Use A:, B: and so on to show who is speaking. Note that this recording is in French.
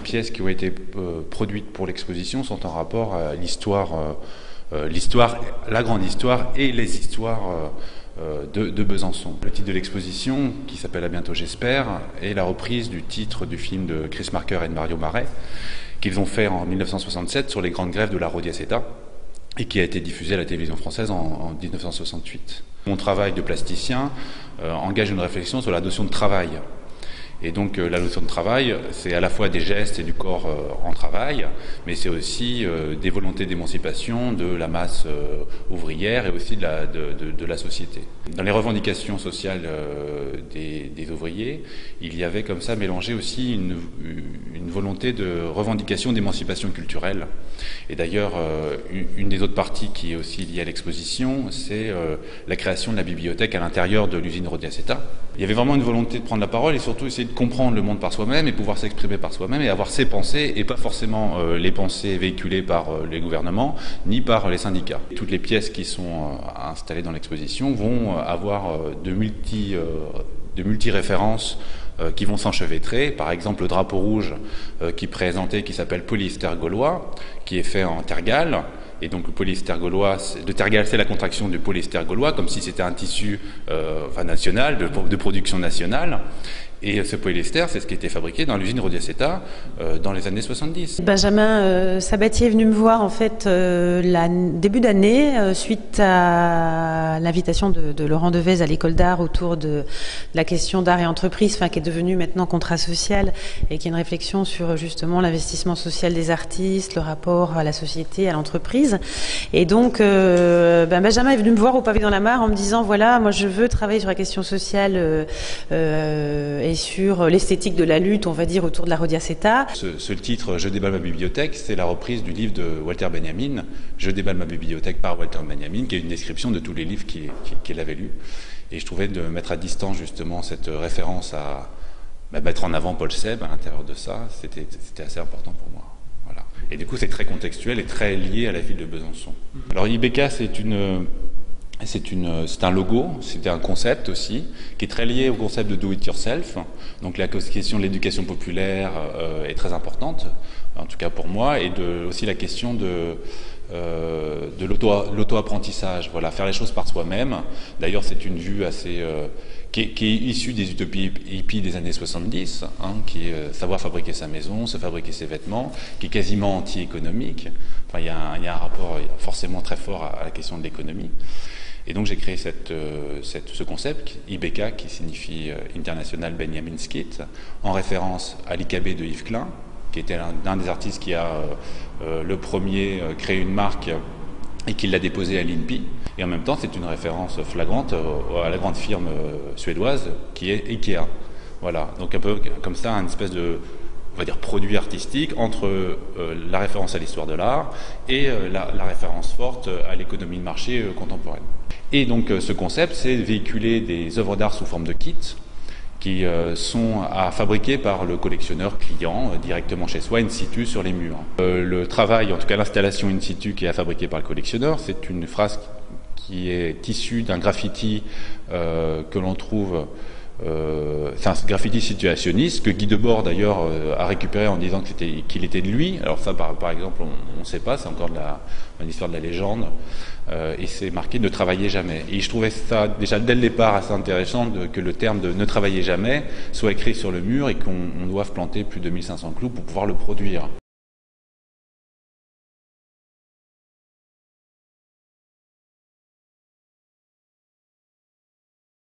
A: pièces qui ont été produites pour l'exposition sont en rapport à l'histoire, la grande histoire et les histoires de Besançon. Le titre de l'exposition, qui s'appelle À bientôt j'espère, est la reprise du titre du film de Chris Marker et de Mario Marais, qu'ils ont fait en 1967 sur les grandes grèves de la Rodiaceta, et qui a été diffusé à la télévision française en 1968. Mon travail de plasticien engage une réflexion sur la notion de travail. Et donc la notion de travail, c'est à la fois des gestes et du corps en travail, mais c'est aussi des volontés d'émancipation de la masse ouvrière et aussi de la société. Dans les revendications sociales des ouvriers, il y avait comme ça mélangé aussi une volonté de revendication d'émancipation culturelle. Et d'ailleurs, une des autres parties qui est aussi liée à l'exposition, c'est la création de la bibliothèque à l'intérieur de l'usine Rodiaceta. Il y avait vraiment une volonté de prendre la parole et surtout essayer de comprendre le monde par soi-même et pouvoir s'exprimer par soi-même et avoir ses pensées et pas forcément les pensées véhiculées par les gouvernements ni par les syndicats. Toutes les pièces qui sont installées dans l'exposition vont avoir de multi-références qui vont s'enchevêtrer. Par exemple, le drapeau rouge qui s'appelle polyester gaulois, qui est fait en tergale. Et donc le polyester gaulois, le tergale, c'est la contraction du polyester gaulois, comme si c'était un tissu national, de production nationale. Et ce polyester, c'est ce qui a été fabriqué dans l'usine Rodiaceta dans les années 70.
B: Benjamin Sabatier est venu me voir en fait début d'année suite à l'invitation de Laurent Devez à l'école d'art autour de la question d'art et entreprise, qui est devenue maintenant contrat social et qui est une réflexion sur justement l'investissement social des artistes, le rapport à la société, à l'entreprise. Et donc Benjamin est venu me voir au Pavé dans la Mare en me disant voilà, moi je veux travailler sur la question sociale et sur l'esthétique de la lutte, on va dire, autour de la Rodiaceta.
A: Ce titre, Je déballe ma bibliothèque, c'est la reprise du livre de Walter Benjamin, Je déballe ma bibliothèque par Walter Benjamin, qui est une description de tous les livres qu'il avait lus. Et je trouvais de mettre à distance justement cette référence à mettre en avant Paul Seb à l'intérieur de ça, c'était assez important pour moi. Voilà. Et du coup, c'est très contextuel et très lié à la ville de Besançon. Alors IBK, c'est un logo, c'est un concept aussi, qui est très lié au concept de do it yourself. Donc la question de l'éducation populaire est très importante, en tout cas pour moi, et aussi la question de l'auto-apprentissage. Voilà, faire les choses par soi-même. D'ailleurs, c'est une vue assez qui est issue des utopies hippies des années 70, qui est savoir fabriquer sa maison, se fabriquer ses vêtements, qui est quasiment anti-économique. Enfin, il y a un rapport forcément très fort à la question de l'économie. Et donc j'ai créé ce concept, IBK, qui signifie International Benjamin Skit, en référence à l'IKB de Yves Klein, qui était l'un des artistes qui a le premier créé une marque et qui l'a déposée à l'INPI. Et en même temps, c'est une référence flagrante à la grande firme suédoise qui est IKEA. Voilà, donc un peu comme ça, une espèce de, on va dire, produit artistique entre la référence à l'histoire de l'art et la référence forte à l'économie de marché contemporaine. Et donc ce concept, c'est véhiculer des œuvres d'art sous forme de kits qui sont à fabriquer par le collectionneur client directement chez soi, in situ, sur les murs. Le travail, en tout cas l'installation in situ qui est à fabriquer par le collectionneur, c'est une phrase qui est issue d'un graffiti que l'on trouve... c'est un graffiti situationniste que Guy Debord d'ailleurs a récupéré en disant qu'il était de lui. Alors ça par exemple on ne sait pas, c'est encore une histoire de la légende, et c'est marqué ne travaillez jamais. Et je trouvais ça déjà dès le départ assez intéressant que le terme de ne travaillez jamais soit écrit sur le mur et qu'on doive planter plus de 1500 clous pour pouvoir le produire.